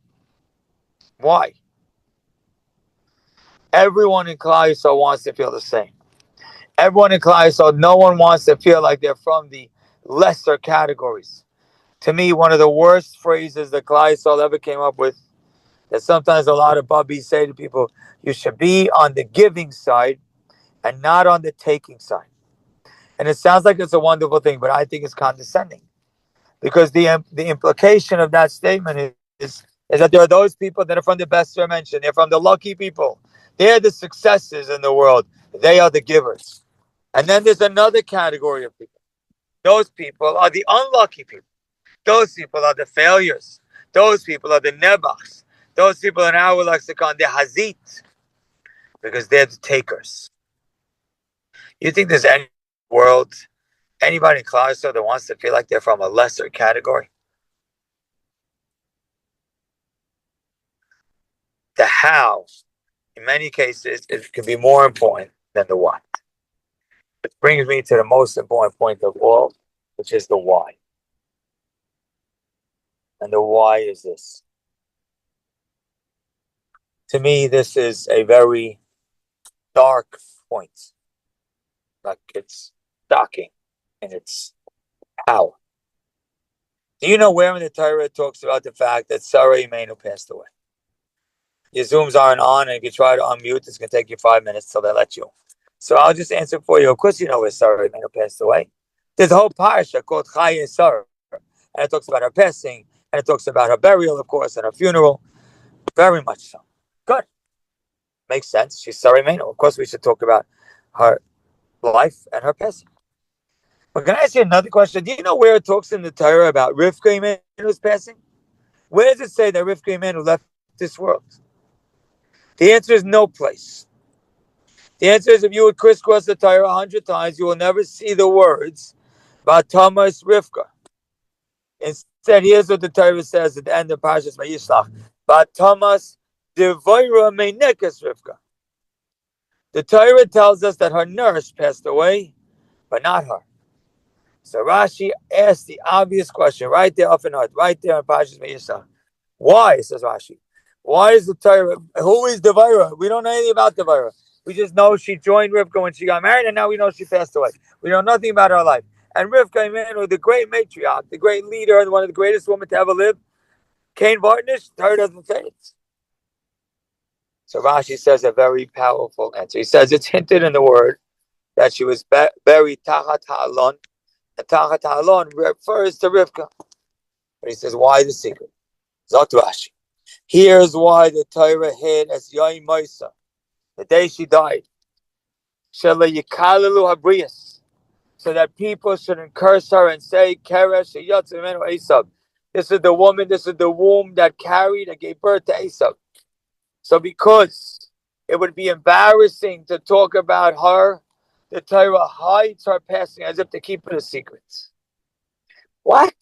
Why? Everyone in Klal Yisrael wants to feel the same. Everyone in Klal Yisrael, no one wants to feel like they're from the lesser categories. To me, one of the worst phrases that Klal Yisrael ever came up with, that sometimes a lot of bubbies say to people, you should be on the giving side and not on the taking side. And it sounds like it's a wonderful thing, but I think it's condescending. Because the implication of that statement is that there are those people that are from the best dimension. They're from the lucky people. They're the successes in the world. They are the givers. And then there's another category of people. Those people are the unlucky people. Those people are the failures. Those people are the nebachs. Those people in our lexicon, the hazit. Because they're the takers. You think there's any world, anybody in Klal Yisrael that wants to feel like they're from a lesser category? The how, in many cases, it can be more important than the what. Which brings me to the most important point of all, which is the why. And the why is this. To me, this is a very dark point. Like it's shocking in its power. Do you know where in the Torah it talks about the fact that Sarah Imenu passed away? Your Zooms aren't on, and if you try to unmute, it's going to take you 5 minutes till they let you. So I'll just answer for you. Of course you know where Sarah Imenu passed away. There's a whole parsha called Chaya Sarah. and it talks about her passing, and it talks about her burial, of course, and her funeral. Very much so. Good. Makes sense. She's Sarah Imenu. Of course, we should talk about her life and her passing. But can I ask you another question? Do you know where it talks in the Torah about Rivka Imenu's passing? Where does it say that Rivka Imenu left this world? The answer is no place. The answer is if you would crisscross the Torah 100 times, you will never see the words Batamas Rivka. Instead, here's what the Torah says at the end of Parshas Vayishlach: Batamas Devaira Meinekas Rivka. The Torah tells us that her nurse passed away, but not her. So Rashi asked the obvious question right there, up and out, right there in Parshas Vayishlach. Why, says Rashi? Why is the Torah? Who is Devaira? We don't know anything about Devaira. We just know she joined Rivka when she got married, and now we know she passed away. We know nothing about her life. And Rivka Imenu, the great matriarch, the great leader, and one of the greatest women to ever live, Cain Vartnish, the Torah doesn't say it. So Rashi says a very powerful answer. He says it's hinted in the word that she was buried Tachat Ha'alon, and Tachat Ha'alon refers to Rivka. But he says, why the secret? Zot Rashi. Here's why the Torah hid as Yom Moisa, the day she died. Shela Yikalalu Habriyas, so that people shouldn't curse her and say, Keresh Yatz Imenu Esav. This is the woman, this is the womb that carried and gave birth to Esav. So because it would be embarrassing to talk about her, the Torah hides her passing as if to keep it a secret. What?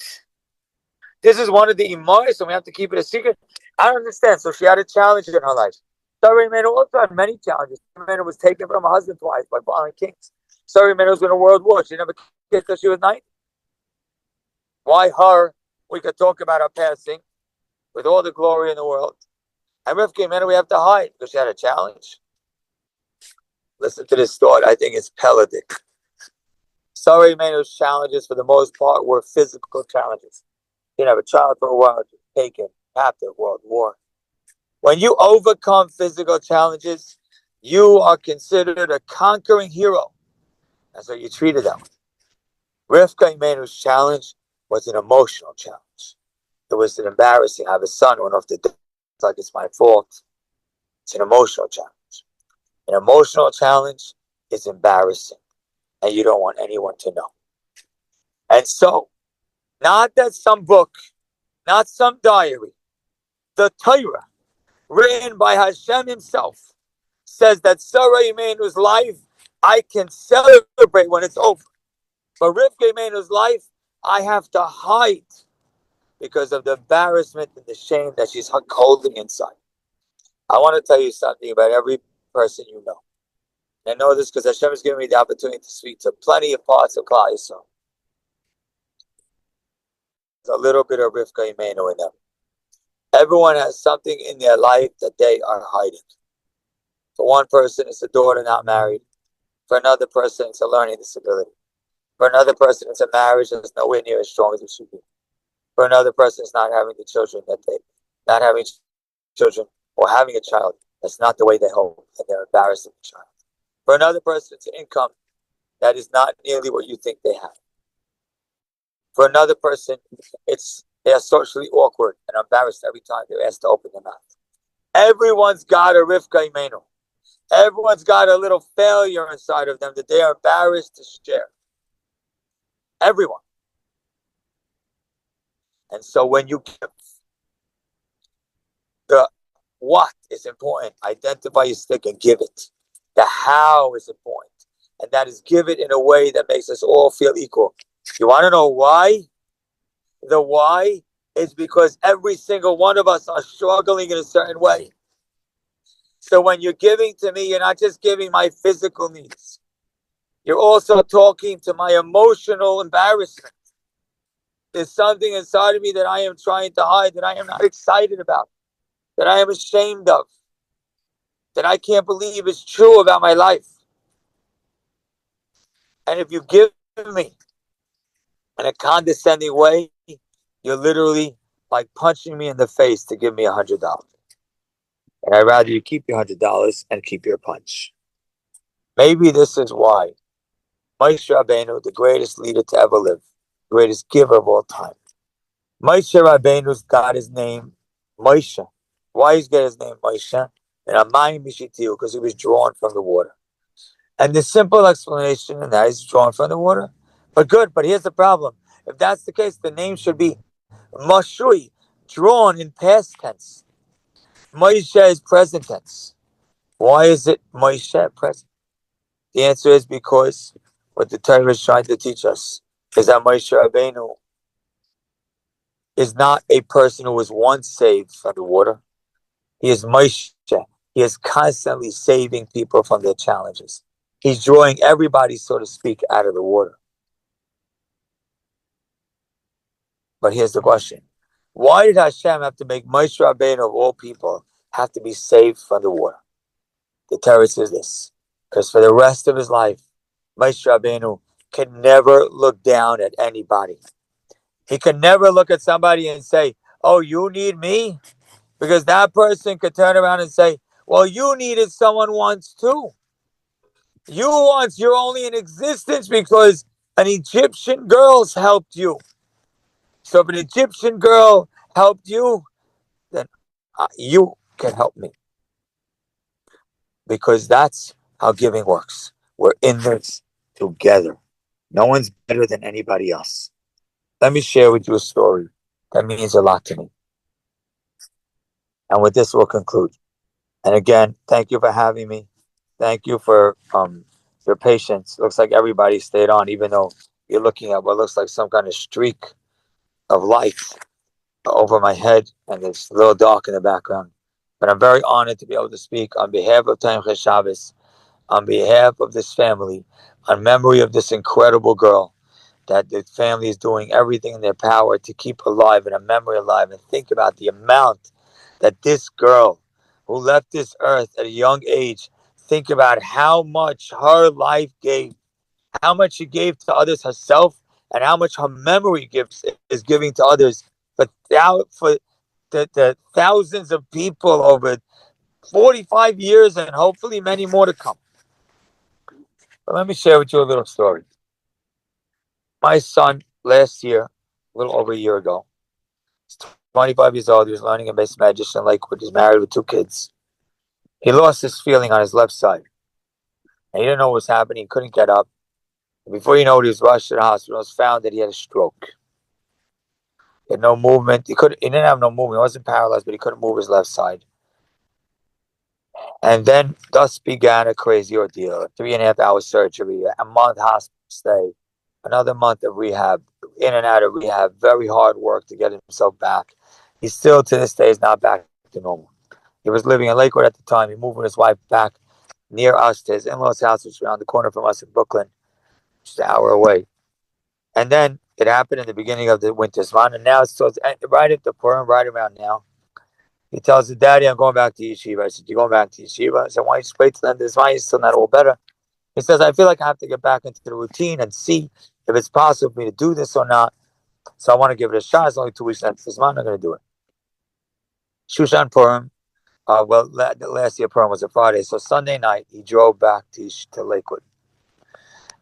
This is one of the imaris, so we have to keep it a secret? I don't understand. So she had a challenge in her life. Sarah Imenu also had many challenges. Sarah Imenu was taken from her husband twice by foreign kings. Sarah Imenu was in a world war. She never kissed till she was 90. Why her? We could talk about her passing with all the glory in the world. And Rivka Imenu we have to hide because she had a challenge. Listen to this thought. I think it's Peladic. Sarah Imenu's challenges for the most part were physical challenges. She didn't have a child for a while. She was taken captive, world war. When you overcome physical challenges, you are considered a conquering hero. That's how you treated them. Rivka Imenu's challenge was an emotional challenge. It was an embarrassing. I have a son went off the deck. It's like it's my fault. It's an emotional challenge. An emotional challenge is embarrassing, and you don't want anyone to know. And so, not that some book, not some diary, the Torah, written by Hashem himself, says that Sarah Imenu's life, I can celebrate when it's over. But Rivka Imenu's life, I have to hide because of the embarrassment and the shame that she's holding inside. I want to tell you something about every person you know. And I know this because Hashem has given me the opportunity to speak to plenty of parts of Klal Yisrael. There's a little bit of Rivka Imenu in them. Everyone has something in their life that they are hiding. For one person, it's a daughter not married. For another person, it's a learning disability. For another person, it's a marriage that's nowhere near as strong as it should be. For another person, it's not having the children not having children or having a child that's not the way they hope, and they're embarrassed of the child. For another person, it's an income that is not nearly what you think they have. For another person, they are socially awkward and embarrassed every time they're asked to open their mouth. Everyone's got a Rivka Imenu. Everyone's got a little failure inside of them that they are embarrassed to share. Everyone. And so when you give, the what is important. Identify your stick and give it. The how is important. And that is give it in a way that makes us all feel equal. You want to know why? The why is because every single one of us are struggling in a certain way. So when you're giving to me, you're not just giving my physical needs. You're also talking to my emotional embarrassment. There's something inside of me that I am trying to hide, that I am not excited about, that I am ashamed of, that I can't believe is true about my life. And if you give me in a condescending way, you're literally like punching me in the face to give me $100. And I'd rather you keep your $100 and keep your punch. Maybe this is why Moshe Rabbeinu, the greatest leader to ever live, greatest giver of all time, Moshe Rabbeinu's got his name Moshe. Why he's got his name Moshe? And Amayim Bishitiyu, because he was drawn from the water. And the simple explanation in that is drawn from the water. But good, but here's the problem. If that's the case, the name should be Mashui, drawn in past tense. Moshe is present tense. Why is it Moshe present? The answer is because what the Torah is trying to teach us is that Moshe Rabbeinu is not a person who was once saved from the water. He is Moshe. He is constantly saving people from their challenges. He's drawing everybody, so to speak, out of the water. But here's the question. Why did Hashem have to make Moshe Rabbeinu, of all people, have to be saved from the water? The Torah says this. Because for the rest of his life, Moshe Rabbeinu can never look down at anybody. He can never look at somebody and say, oh, you need me? Because that person could turn around and say, well, you needed someone once too. You're only in existence because an Egyptian girl's helped you. So if an Egyptian girl helped you, then you can help me. Because that's how giving works. We're in this together. No one's better than anybody else. Let me share with you a story that means a lot to me. And with this, we'll conclude. And again, thank you for having me. Thank you for your patience. Looks like everybody stayed on, even though you're looking at what looks like some kind of streak of light over my head, and it's a little dark in the background. But I'm very honored to be able to speak on behalf of TOMCHEI Shabbos, on behalf of this family, on memory of this incredible girl that the family is doing everything in their power to keep alive and a memory alive. And think about the amount that this girl who left this earth at a young age, think about how much her life gave, how much she gave to others herself, and how much her memory is giving to others for the thousands of people over 45 years and hopefully many more to come. But let me share with you a little story. My son, last year, a little over a year ago, he's 25 years old. He was learning in base magician in Lakewood. He's married with 2 kids. He lost his feeling on his left side. And he didn't know what was happening. He couldn't get up. And before you know it, he was rushed to the hospital. It was found that he had a stroke. He had no movement. He didn't have no movement. He wasn't paralyzed, but he couldn't move his left side. And then thus began a crazy ordeal. A 3.5-hour surgery, a month hospital stay, another month of rehab, in and out of rehab, very hard work to get himself back. He still, to this day, is not back to normal. He was living in Lakewood at the time. He moved with his wife back near us to his in-laws' house, which is around the corner from us in Brooklyn, just an hour away. And then it happened in the beginning of the winter month, and now it's right at the Purim, right around now. He tells his daddy, I'm going back to yeshiva. I said, you're going back to yeshiva? I said, why don't you just wait till the end of this month? You're still not all better. He says, I feel like I have to get back into the routine and see if it's possible for me to do this or not. So I want to give it a shot. It's only 2 weeks after this month. I'm going to do it. Shushan Purim. Last year Purim was a Friday. So Sunday night, he drove back to Lakewood.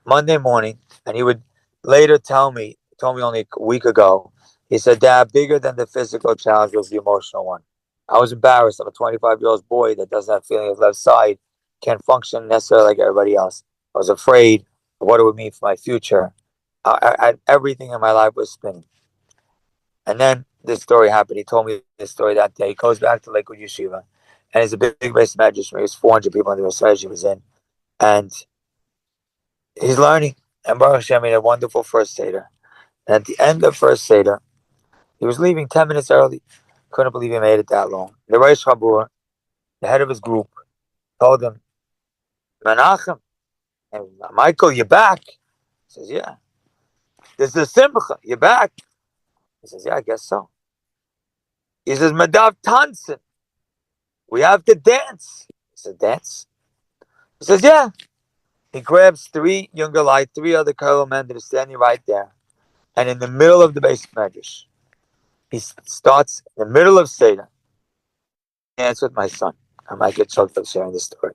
Monday morning, and he would later told me only a week ago, he said, Dad, bigger than the physical challenge was the emotional one. I was embarrassed. I'm a 25-year-old boy that doesn't have feeling of his left side, can't function necessarily like everybody else. I was afraid of what it would mean for my future. Everything in my life was spinning. And then this story happened. He told me this story that day. He goes back to Lakewood Yeshiva, and it's a big base magician. It was 400 people in the recital he was in. And he's learning. And Baruch Hashem made a wonderful first Seder. And at the end of first Seder, he was leaving 10 minutes early. Couldn't believe he made it that long. The Reish Chabur, the head of his group, told him, Menachem, and Michael, you're back. He says, yeah. This is Simcha, you're back. He says, yeah, I guess so. He says, Madav Tansen, we have to dance. He says, dance? He says, yeah. He grabs 3 younger light, 3 other Kollel men that are standing right there. And in the middle of the base medrash, he starts in the middle of Seder. Dance with my son. I might get choked up sharing this story.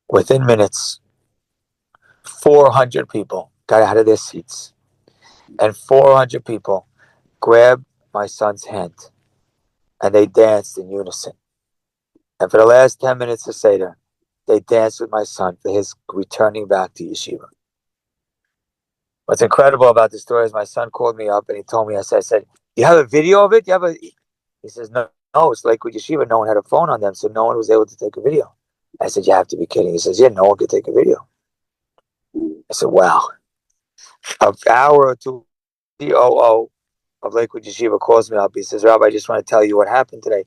Within minutes, 400 people got out of their seats. And 400 people grabbed my son's hand, and they danced in unison. And for the last 10 minutes of Seder, they danced with my son for his returning back to yeshiva. What's incredible about this story is my son called me up and he told me, I said, you have a video of it? He says, no, it's Lakewood Yeshiva. No one had a phone on them, so no one was able to take a video. I said, you have to be kidding. He says, yeah, no one could take a video. I said, wow. An hour or two, the COO of Lakewood Yeshiva calls me up. He says, Rabbi, I just want to tell you what happened today.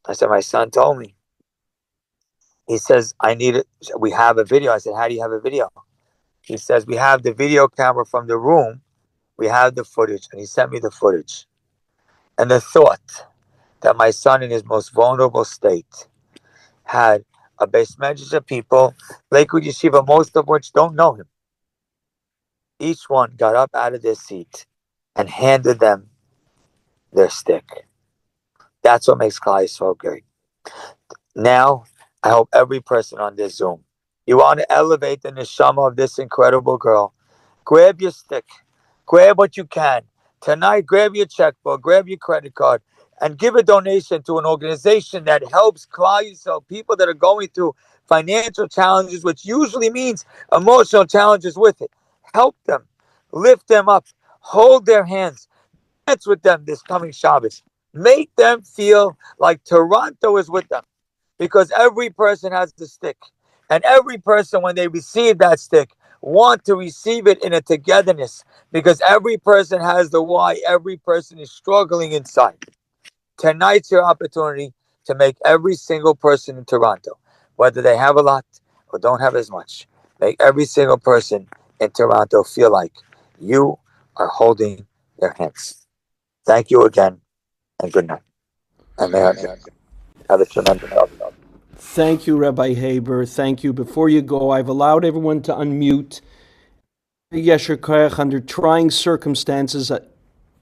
I said, my son told me. He says, I need it. We have a video. I said, how do you have a video? He says, we have the video camera from the room. We have the footage. And he sent me the footage. And the thought that my son in his most vulnerable state had a base message of people, Lakewood Yeshiva, most of which don't know him. Each one got up out of their seat and handed them their stick. That's what makes Klal Yisrael great. Now, I hope every person on this Zoom, you want to elevate the neshama of this incredible girl. Grab your stick. Grab what you can. Tonight, grab your checkbook, grab your credit card, and give a donation to an organization that helps Klal Yisrael, people that are going through financial challenges, which usually means emotional challenges with it. Help them. Lift them up. Hold their hands. Dance with them this coming Shabbos. Make them feel like Toronto is with them. Because every person has the stick. And every person, when they receive that stick, want to receive it in a togetherness. Because every person has the why. Every person is struggling inside. Tonight's your opportunity to make every single person in Toronto, whether they have a lot or don't have as much, make every single person in Toronto feel like you are holding their hands. Thank you again, and good night. And may I have a tremendous help. Thank you, Rabbi Haber. Thank you. Before you go, I've allowed everyone to unmute. Yesher Koach, under trying circumstances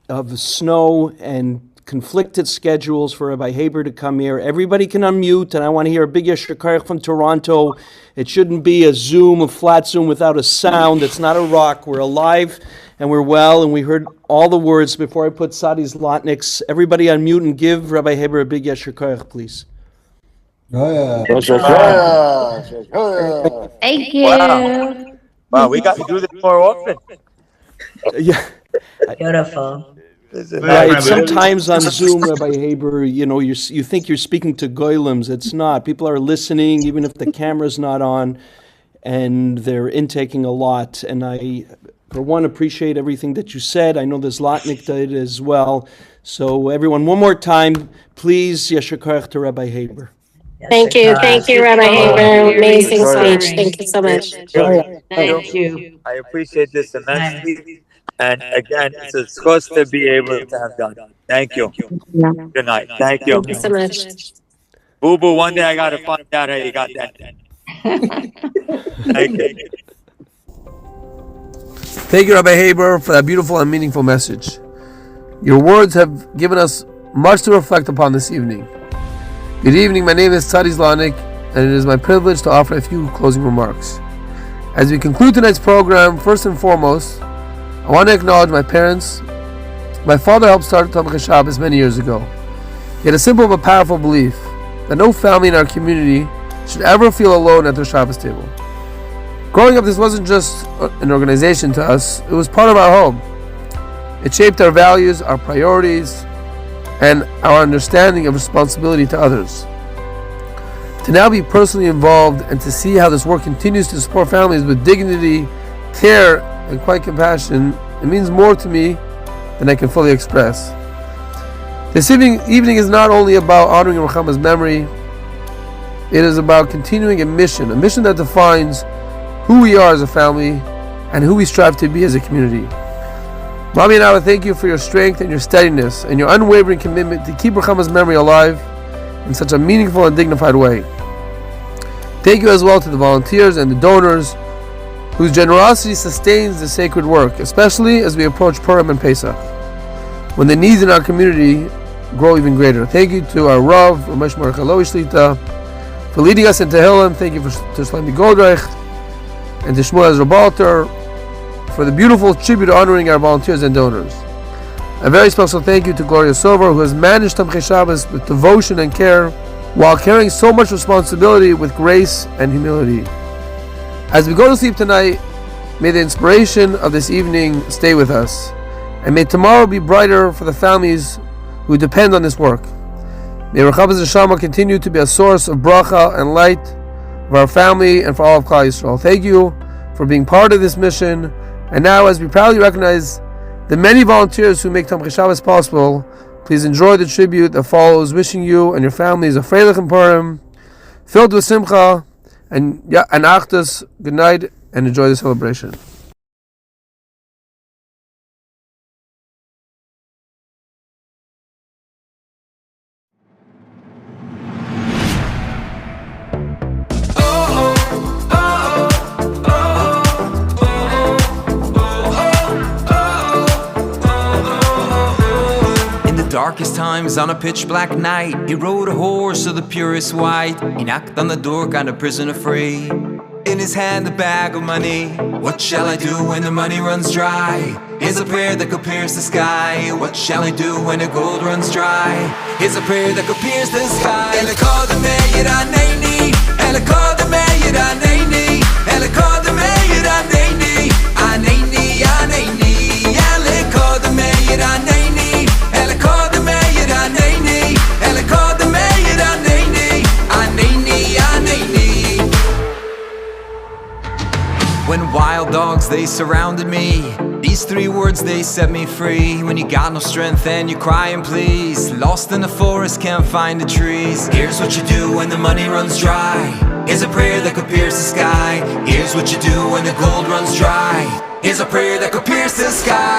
of snow and conflicted schedules for Rabbi Haber to come here. Everybody can unmute, and I want to hear a big Yesher Koach from Toronto. It shouldn't be a Zoom, a flat Zoom without a sound. It's not a rock. We're alive and we're well, and we heard all the words before I put TZADI's ZLOTNICKs. Everybody unmute and give Rabbi Haber a big Yesher Koach, please. Thank you. Wow, we got to do this more often. Yeah. Beautiful. Right. Sometimes on Zoom, Rabbi Haber, you think you're speaking to goylems. It's not. People are listening, even if the camera's not on, and they're intaking a lot. And I, for one, appreciate everything that you said. I know the ZLOTNICK did as well. So everyone, one more time, please, Yesher Koach to Rabbi Haber. Thank you, Rabbi Haber. Amazing speech. Thank you so much. Thank you. I appreciate this immensely. And again, it's a supposed to be able to have done. Thank you. Good night. Thank you. Thank you so much. Boo Boo, one day I got to find out how you got that. Thank you. Thank you, Rabbi Haber, for that beautiful and meaningful message. Your words have given us much to reflect upon this evening. Good evening, my name is TZADI ZLOTNICK, and it is my privilege to offer a few closing remarks. As we conclude tonight's program, first and foremost, I want to acknowledge my parents. My father helped start TOMCHEI SHABBOS many years ago. He had a simple but powerful belief that no family in our community should ever feel alone at their Shabbos table. Growing up, this wasn't just an organization to us, it was part of our home. It shaped our values, our priorities, and our understanding of responsibility to others. To now be personally involved and to see how this work continues to support families with dignity, care, and quite compassion, it means more to me than I can fully express. This evening is not only about honoring Ruchama's memory, it is about continuing a mission that defines who we are as a family and who we strive to be as a community. Mommy and I would thank you for your strength and your steadiness and your unwavering commitment to keep Ruchama's memory alive in such a meaningful and dignified way. Thank you as well to the volunteers and the donors whose generosity sustains the sacred work, especially as we approach Purim and Pesach, when the needs in our community grow even greater. Thank you to our Rav, Ramesh Marachalowi Shlita, for leading us in TEHILLIM. Thank you to Shlomi Goldreich and to Shmuel Ezra Balter for the beautiful tribute honoring our volunteers and donors. A very special thank you to Gloria Silver, who has managed Tomchei Shabbos with devotion and care, while carrying so much responsibility with grace and humility. As we go to sleep tonight, may the inspiration of this evening stay with us, and may tomorrow be brighter for the families who depend on this work. May Rechaba's Neshama continue to be a source of bracha and light for our family and for all of Klal Yisrael. Thank you for being part of this mission. And now, as we proudly recognize the many volunteers who make Tomchei Shabbos possible, please enjoy the tribute that follows, wishing you and your families a Freilich and Purim, filled with simcha and achdus. Good night and enjoy the celebration. Darkest times on a pitch black night, he rode a horse of the purest white. He knocked on the door, got a prisoner free. In his hand a bag of money. What shall I do when the money runs dry? Here's a prayer that could pierce the sky. What shall I do when the gold runs dry? Here's a prayer that could pierce the sky. When wild dogs, they surrounded me, these three words, they set me free. When you got no strength and you're crying please, lost in the forest, can't find the trees. Here's what you do when the money runs dry. Here's a prayer that could pierce the sky. Here's what you do when the gold runs dry. Here's a prayer that could pierce the sky.